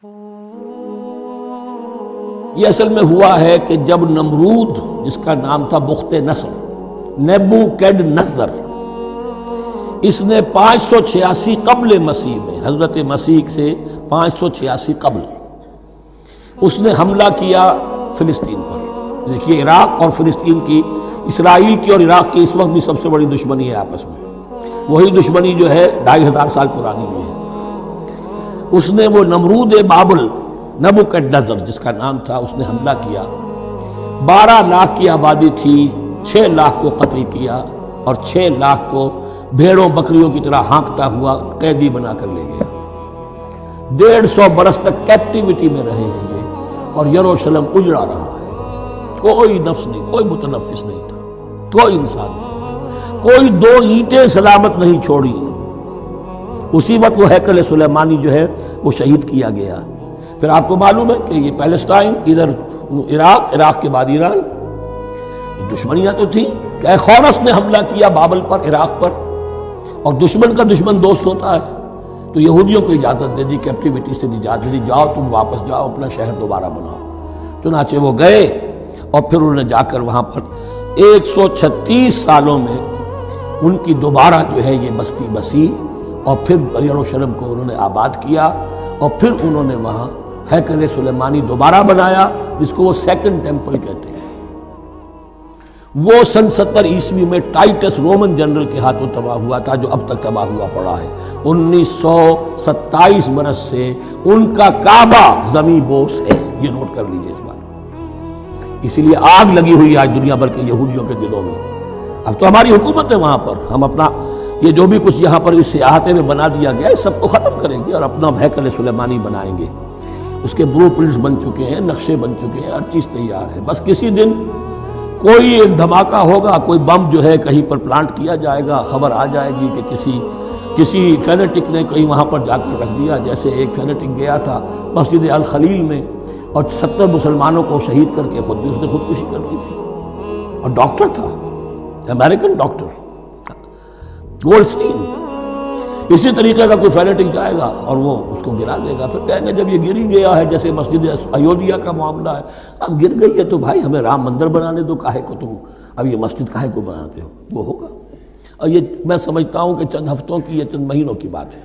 یہ اصل میں ہوا ہے کہ جب نمرود، جس کا نام تھا بخت نصر، نیبوکیڈنیزر، اس نے 586 قبل مسیح میں، حضرت مسیح سے 586 قبل، اس نے حملہ کیا فلسطین پر۔ دیکھیے عراق اور فلسطین کی، اسرائیل کی اور عراق کی اس وقت بھی سب سے بڑی دشمنی ہے آپس میں، وہی دشمنی جو ہے 2500 سال پرانی بھی ہے۔ اس نے وہ نمرود بابل، نیبوکیڈنیزر جس کا نام تھا، اس نے حملہ کیا۔ 12 لاکھ کی آبادی تھی، 6 لاکھ کو قتل کیا اور 6 لاکھ کو بھیڑوں بکریوں کی طرح ہانکتا ہوا قیدی بنا کر لے گیا۔ 150 برس تک کیپٹیوٹی میں رہے ہیں یہ، اور یروشلم اجڑا رہا ہے۔ کوئی نفس نہیں، کوئی متنفس نہیں تھا، کوئی انسان نہیں، کوئی 2 اینٹیں سلامت نہیں چھوڑی۔ اسی وقت وہ ہیکل سلیمانی جو ہے وہ شہید کیا گیا۔ پھر آپ کو معلوم ہے کہ یہ پیلسٹائن، ادھر عراق، عراق کے بعد ایران، دشمنیاں تو تھیں کہ خورس نے حملہ کیا بابل پر، عراق پر، اور دشمن کا دشمن دوست ہوتا ہے، تو یہودیوں کو اجازت دے دی، کیپٹیوٹی سے اجازت دے دی، جاؤ تم واپس جاؤ، اپنا شہر دوبارہ بناؤ۔ چنانچہ وہ گئے، اور پھر انہوں نے جا کر وہاں پر 136 سالوں میں ان کی دوبارہ جو ہے یہ بستی بسی، اور پھر یروشلم کو انہوں نے آباد کیا، اور پھر انہوں نے وہاں ہیکل سلیمانی دوبارہ بنایا، جس کو وہ سیکنڈ ٹیمپل کہتے ہیں۔ وہ سن 70 عیسوی میں ٹائٹس رومن جنرل کے ہاتھوں تباہ ہوا تھا، جو اب تک تباہ ہوا پڑا ہے۔ 1927 برس سے ان کا کعبہ زمیں بوس ہے، یہ نوٹ کر لیجئے اس بات۔ اسی لیے آگ لگی ہوئی ہے آج دنیا بھر کے یہودیوں کے دلوں میں۔ اب تو ہماری حکومت ہے وہاں پر، ہم اپنا یہ جو بھی کچھ یہاں پر اس احاطے میں بنا دیا گیا ہے، سب کو ختم کریں گے اور اپنا ہیکل سلیمانی بنائیں گے۔ اس کے بلو پرنٹس بن چکے ہیں، نقشے بن چکے ہیں، ہر چیز تیار ہے۔ بس کسی دن کوئی ایک دھماکہ ہوگا، کوئی بم جو ہے کہیں پر پلانٹ کیا جائے گا، خبر آ جائے گی کہ کسی فینیٹک نے کہیں وہاں پر جا کر رکھ دیا۔ جیسے ایک فینیٹک گیا تھا مسجد الخلیل میں، اور 70 مسلمانوں کو شہید کر کے خود بھی اس نے خودکشی کر لی تھی، اور ڈاکٹر تھا، امریکن ڈاکٹر گولڈسٹین۔ اسی طریقے کا کوئی فینیٹک جائے گا اور وہ اس کو گرا دے گا، پھر کہیں گے جب یہ گر ہی گیا ہے، جیسے مسجد ایودھیا کا معاملہ ہے، اب گر گئی ہے تو بھائی ہمیں رام مندر بنانے دو، کاہے کو تم اب یہ مسجد کاہے کو بناتے ہو؟ وہ ہوگا، اور یہ میں سمجھتا ہوں کہ چند ہفتوں کی، یہ چند مہینوں کی بات ہے۔